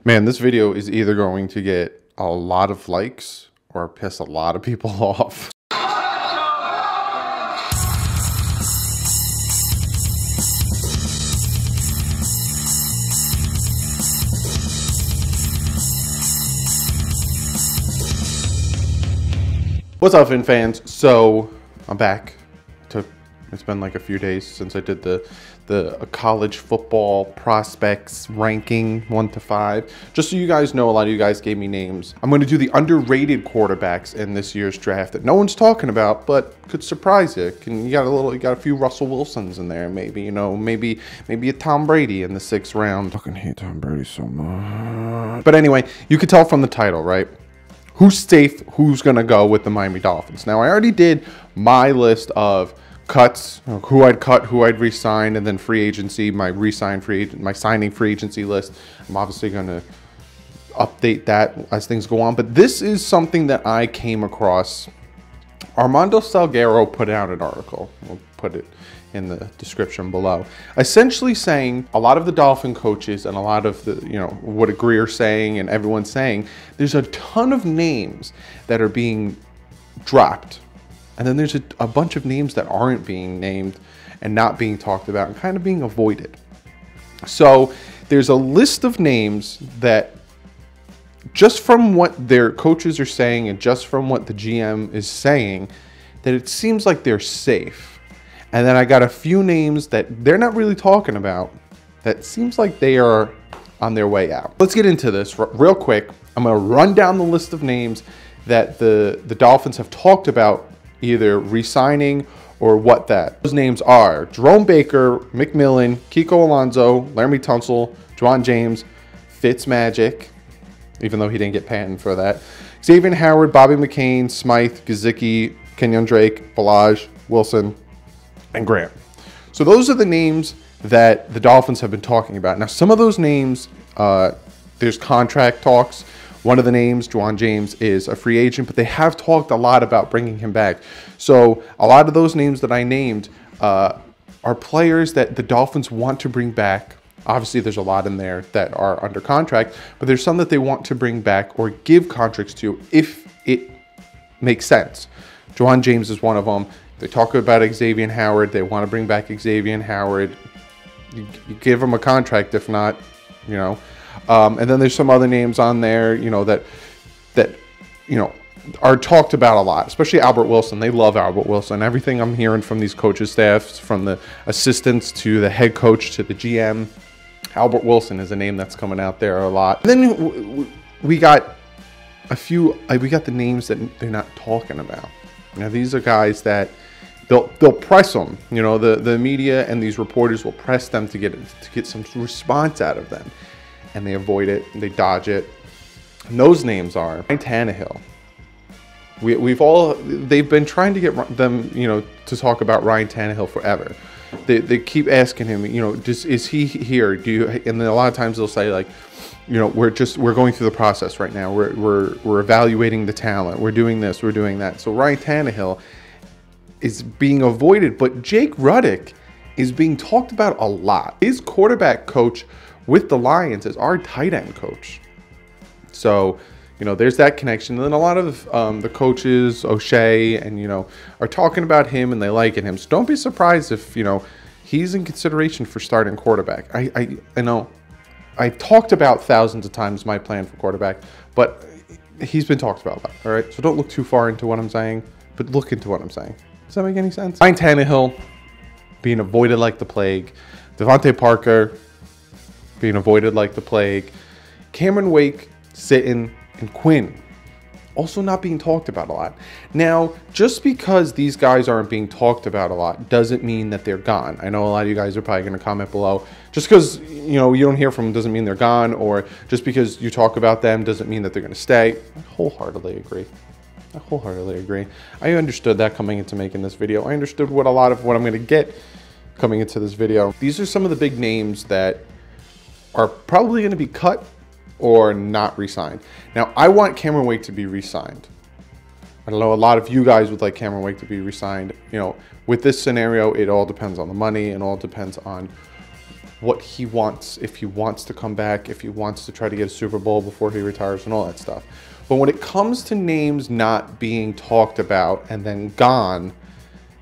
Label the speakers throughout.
Speaker 1: Man, this video is either going to get a lot of likes or piss a lot of people off. What's up, fans? So I'm back. It's been like a few days since I did the college football prospects ranking 1 to 5. Just so you guys know, a lot of you guys gave me names. I'm going to do the underrated quarterbacks in this year's draft that no one's talking about, but could surprise you. You got a few Russell Wilsons in there, maybe, maybe a Tom Brady in the 6th round. I fucking hate Tom Brady so much. But anyway, you could tell from the title, right? Who's safe? Who's going to go with the Miami Dolphins? Now, I already did my list of cuts, who I'd cut, who I'd re-sign, and then free agency, my signing free agency list. I'm obviously going to update that as things go on. But this is something that I came across. Armando Salguero put out an article. We'll put it in the description below, essentially saying a lot of the Dolphin coaches and a lot of the, what Greer's saying and everyone's saying, there's a ton of names that are being dropped. And then there's a bunch of names that aren't being named and not being talked about and kind of being avoided. So there's a list of names that, just from what their coaches are saying and just from what the GM is saying, that it seems like they're safe. And then I got a few names that they're not really talking about that seems like they are on their way out. Let's get into this real quick. I'm going to run down the list of names that the Dolphins have talked about either re-signing or what that. Those names are Jerome Baker, McMillan, Kiko Alonso, Laramie Tunsil, Juwan James, Fitzmagic, even though he didn't get patented for that, Xavier Howard, Bobby McCain, Smythe, Gesicki, Kenyon Drake, Balaj, Wilson, and Graham. So those are the names that the Dolphins have been talking about. Now, some of those names, there's contract talks. One of the names, Juwan James, is a free agent, but they have talked a lot about bringing him back. So a lot of those names that I named are players that the Dolphins want to bring back. Obviously, there's a lot in there that are under contract, but there's some that they want to bring back or give contracts to if it makes sense. Juwan James is one of them. They talk about Xavier Howard. They want to bring back Xavier Howard. You give him a contract, if not, and then there's some other names on there, that are talked about a lot, especially Albert Wilson. They love Albert Wilson. Everything I'm hearing from these coaches' staffs, from the assistants to the head coach to the GM, Albert Wilson is a name that's coming out there a lot. And then we got we got the names that they're not talking about. These are guys that they'll press them. The media and these reporters will press them to get some response out of them, and they avoid it, they dodge it. And those names are Ryan Tannehill. They've been trying to get them, to talk about Ryan Tannehill forever. They keep asking him, is he here? And then a lot of times they'll say like, we're going through the process right now. We're evaluating the talent. We're doing this. We're doing that. So Ryan Tannehill is being avoided, but Jake Ruddick is being talked about a lot. His quarterback coach with the Lions is our tight end coach. So, there's that connection. And then a lot of the coaches, O'Shea, and, are talking about him and they liking him. So don't be surprised if, he's in consideration for starting quarterback. I know I've talked about thousands of times my plan for quarterback, but he's been talked about a lot, all right? So don't look too far into what I'm saying, but look into what I'm saying. Does that make any sense? Ryan Tannehill being avoided like the plague. Devontae Parker being avoided like the plague. Cameron Wake, Sitton, and Quinn also not being talked about a lot. Now, just because these guys aren't being talked about a lot doesn't mean that they're gone. I know a lot of you guys are probably going to comment below. Just because, you don't hear from them doesn't mean they're gone, or just because you talk about them doesn't mean that they're going to stay. I wholeheartedly agree. I understood that coming into making this video. I understood a lot of what I'm going to get coming into this video. These are some of the big names that are probably going to be cut or not re-signed. Now, I want Cameron Wake to be re-signed. I don't know, a lot of you guys would like Cameron Wake to be re-signed. With this scenario, it all depends on the money and all depends on what he wants, if he wants to come back, if he wants to try to get a Super Bowl before he retires and all that stuff. But when it comes to names not being talked about and then gone,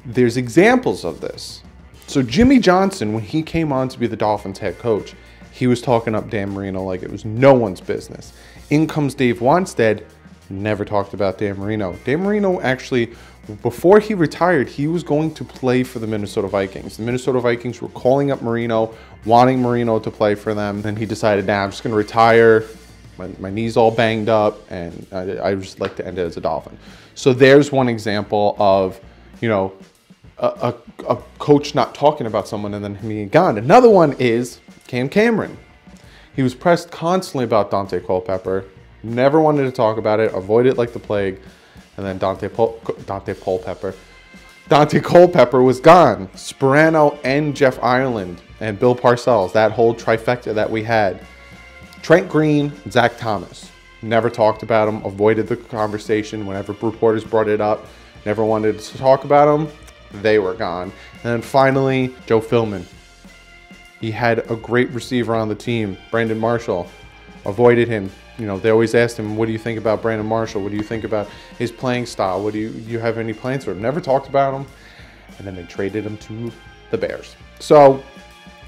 Speaker 1: there's examples of this. So Jimmy Johnson, when he came on to be the Dolphins head coach, he was talking up Dan Marino like it was no one's business. In comes Dave Wanstead, never talked about Dan Marino. Dan Marino actually, before he retired, he was going to play for the Minnesota Vikings. The Minnesota Vikings were calling up Marino, wanting Marino to play for them. Then he decided, nah, I'm just going to retire. My knee's all banged up, and I just like to end it as a Dolphin. So there's one example of, you know, a coach not talking about someone and then him being gone. Another one is Cam Cameron. He was pressed constantly about Dante Culpepper. Never wanted to talk about it, avoided it like the plague. And then Dante Culpepper was gone. Sperano and Jeff Ireland and Bill Parcells, that whole trifecta that we had. Trent Green, Zach Thomas. Never talked about him, avoided the conversation whenever reporters brought it up. Never wanted to talk about him. They were gone. And then finally, Joe Philman. He had a great receiver on the team, Brandon Marshall. Avoided him. You know, they always asked him, what do you think about Brandon Marshall? What do you think about his playing style? What do you have any plans for him? Never talked about him. And then they traded him to the Bears. So,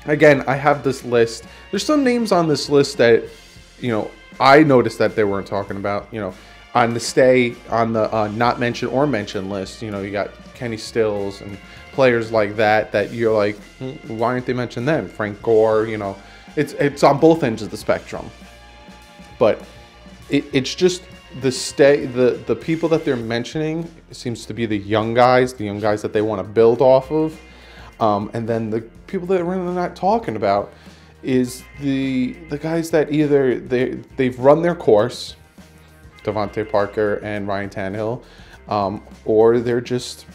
Speaker 1: again, I have this list. There's some names on this list that, you know, I noticed that they weren't talking about. You know, on the stay on the not mentioned or mentioned list, you know, you got Kenny Stills and players like that, that you're like, why aren't they mentioned them? Frank Gore, you know, it's on both ends of the spectrum. But it's just the people that they're mentioning seems to be the young guys that they want to build off of. And then the people that we're really not talking about is the guys that either they've run their course, Devontae Parker and Ryan Tannehill, or they're just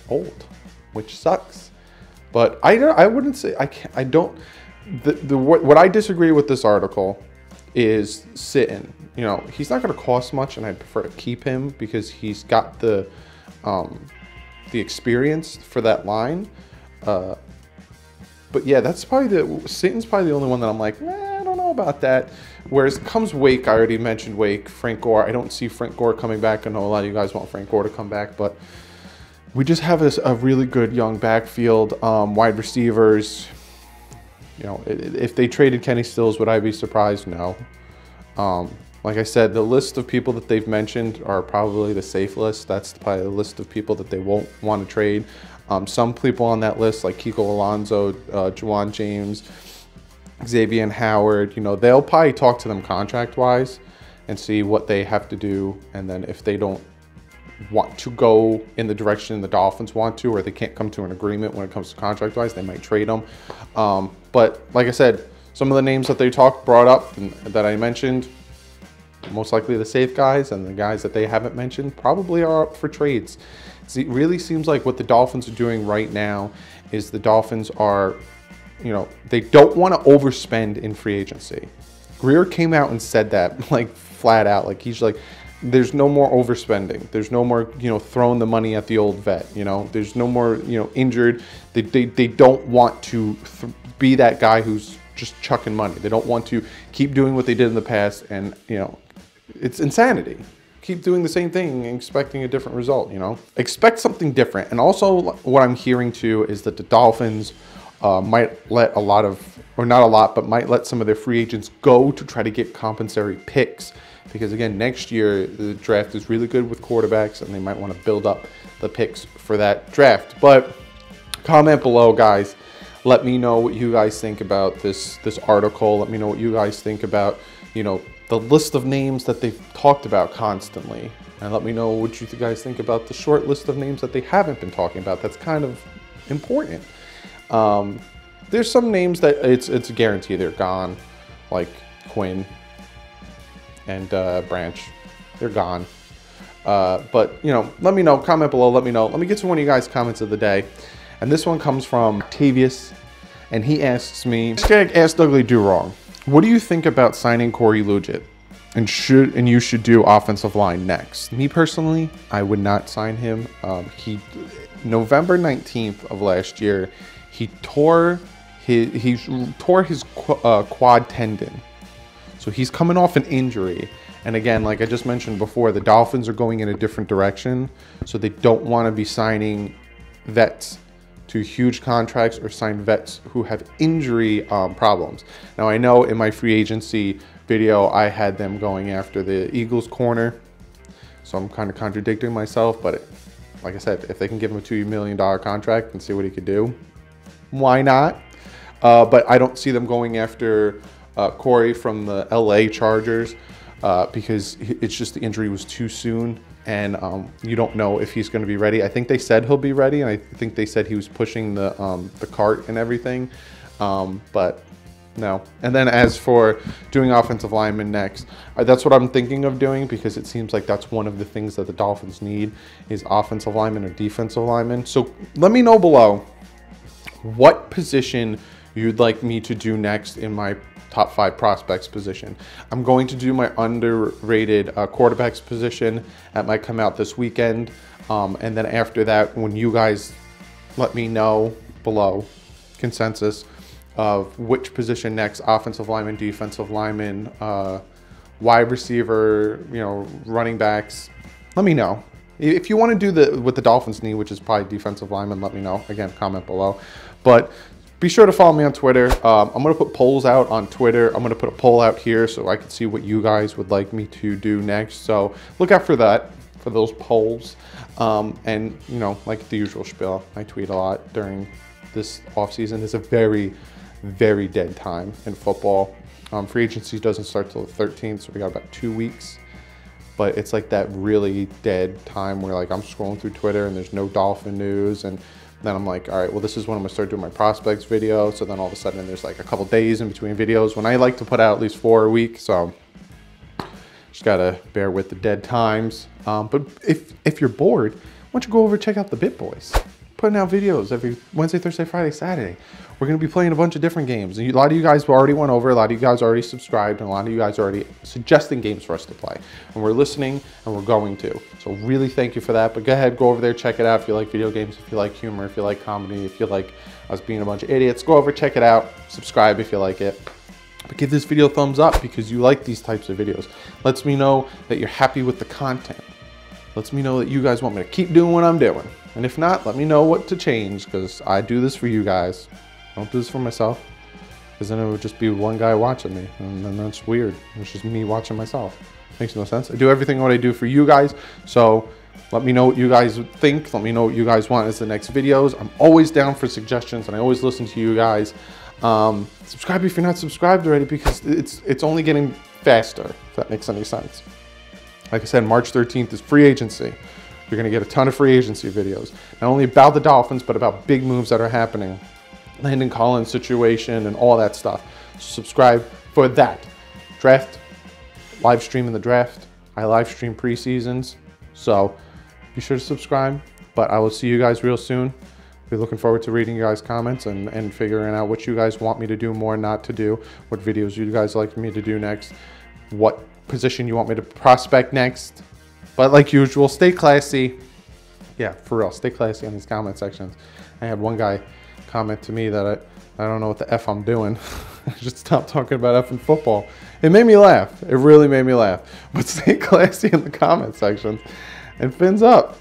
Speaker 1: old, which sucks. But I wouldn't say I don't. What I disagree with this article is Sitton. You know, he's not going to cost much, and I'd prefer to keep him because he's got the experience for that line. But yeah, that's probably Sitton's probably the only one that I'm like, I don't know about that. Whereas comes Wake, I already mentioned Wake. Frank Gore, I don't see Frank Gore coming back. I know a lot of you guys want Frank Gore to come back, but we just have a really good young backfield, wide receivers. You know, if they traded Kenny Stills, would I be surprised? No. Like I said, the list of people that they've mentioned are probably the safe list. That's probably the list of people that they won't want to trade. Some people on that list, like Kiko Alonso, Juwan James, Xavier Howard, you know, they'll probably talk to them contract-wise and see what they have to do. And then if they don't want to go in the direction the Dolphins want to, or they can't come to an agreement when it comes to contract-wise, they might trade them. But like I said, some of the names that they brought up and that I mentioned, most likely the safe guys, and the guys that they haven't mentioned probably are up for trades. It really seems like what the Dolphins are doing right now is the Dolphins are, you know, they don't want to overspend in free agency. Greer came out and said that, like, flat out. Like, he's like, there's no more overspending. There's no more, you know, throwing the money at the old vet. You know, there's no more, you know, injured. They don't want to be that guy who's just chucking money. They don't want to keep doing what they did in the past, and, you know, it's insanity. Keep doing the same thing and expecting a different result, you know? Expect something different. And also what I'm hearing too is that the Dolphins might let a lot of, or not a lot, but might let some of their free agents go to try to get compensatory picks. Because again, next year, the draft is really good with quarterbacks, and they might want to build up the picks for that draft. But comment below, guys. Let me know what you guys think about this article. Let me know what you guys think about, you know, the list of names that they've talked about constantly. And let me know what you guys think about the short list of names that they haven't been talking about. That's kind of important. There's some names that it's a guarantee they're gone, like Quinn and Branch. They're gone. But, you know, let me know. Comment below. Let me know. Let me get to one of you guys' comments of the day. And this one comes from Octavius. And he asks me, ask DouglieDoWrong. What do you think about signing Corey Liuget? And you should do offensive line next. Me personally, I would not sign him. November 19th of last year, he tore he tore his quad tendon. So he's coming off an injury. And again, like I just mentioned before, the Dolphins are going in a different direction. So they don't want to be signing vets to huge contracts or sign vets who have injury problems. Now, I know in my free agency video, I had them going after the Eagles corner. So I'm kind of contradicting myself. But like I said, if they can give him a $2 million contract and see what he could do, why not? But I don't see them going after Corey from the LA Chargers because it's just the injury was too soon, and you don't know if he's going to be ready. I think they said he'll be ready, and I think they said he was pushing the cart and everything, but no. And then as for doing offensive lineman next, that's what I'm thinking of doing, because it seems like that's one of the things that the Dolphins need is offensive lineman or defensive lineman. So let me know below what position you'd like me to do next in my top 5 prospects position. I'm going to do my underrated quarterbacks position. That might come out this weekend. And then after that, when you guys let me know below, consensus of which position next, offensive lineman, defensive lineman, wide receiver, you know, running backs, let me know. If you want to do what the Dolphins need, which is probably defensive lineman, let me know. Again, comment below. But be sure to follow me on Twitter. I'm going to put polls out on Twitter. I'm going to put a poll out here so I can see what you guys would like me to do next. So look out for that, for those polls. And, you know, like the usual spiel, I tweet a lot during this offseason. It's a very, very dead time in football. Free agency doesn't start till the 13th, so we got about 2 weeks. But it's like that really dead time where like I'm scrolling through Twitter and there's no Dolphin news, and then I'm like, all right, well, this is when I'm gonna start doing my prospects video. So then all of a sudden there's like a couple days in between videos when I like to put out at least 4 a week. So just gotta bear with the dead times. But if you're bored, why don't you go over and check out the Bit Boys? Putting out videos every Wednesday, Thursday, Friday, Saturday. We're going to be playing a bunch of different games. And a lot of you guys already went over, a lot of you guys already subscribed, and a lot of you guys are already suggesting games for us to play. And we're listening, and we're going to. So really thank you for that. But go ahead, go over there, check it out if you like video games, if you like humor, if you like comedy, if you like us being a bunch of idiots. Go over, check it out, subscribe if you like it. But give this video a thumbs up because you like these types of videos. Lets me know that you're happy with the content. Lets me know that you guys want me to keep doing what I'm doing. And if not, let me know what to change, because I do this for you guys. I don't do this for myself, because then it would just be one guy watching me, and then that's weird. It's just me watching myself. Makes no sense. I do everything what I do for you guys, so let me know what you guys think. Let me know what you guys want as the next videos. I'm always down for suggestions, and I always listen to you guys. Subscribe if you're not subscribed already, because it's only getting faster, if that makes any sense. Like I said, March 13th is free agency. You're going to get a ton of free agency videos, not only about the Dolphins, but about big moves that are happening. Landon Collins situation and all that stuff. So subscribe for that. Draft, live streaming the draft. I live stream preseasons. So be sure to subscribe. But I will see you guys real soon. Be looking forward to reading you guys' comments and figuring out what you guys want me to do more, not to do. What videos you guys like me to do next. What position you want me to prospect next. But like usual, stay classy. Yeah, for real, stay classy in these comment sections. I had one guy comment to me that I don't know what the F I'm doing. I should stop talking about F in football. It made me laugh. It really made me laugh. But stay classy in the comment sections. And fins up.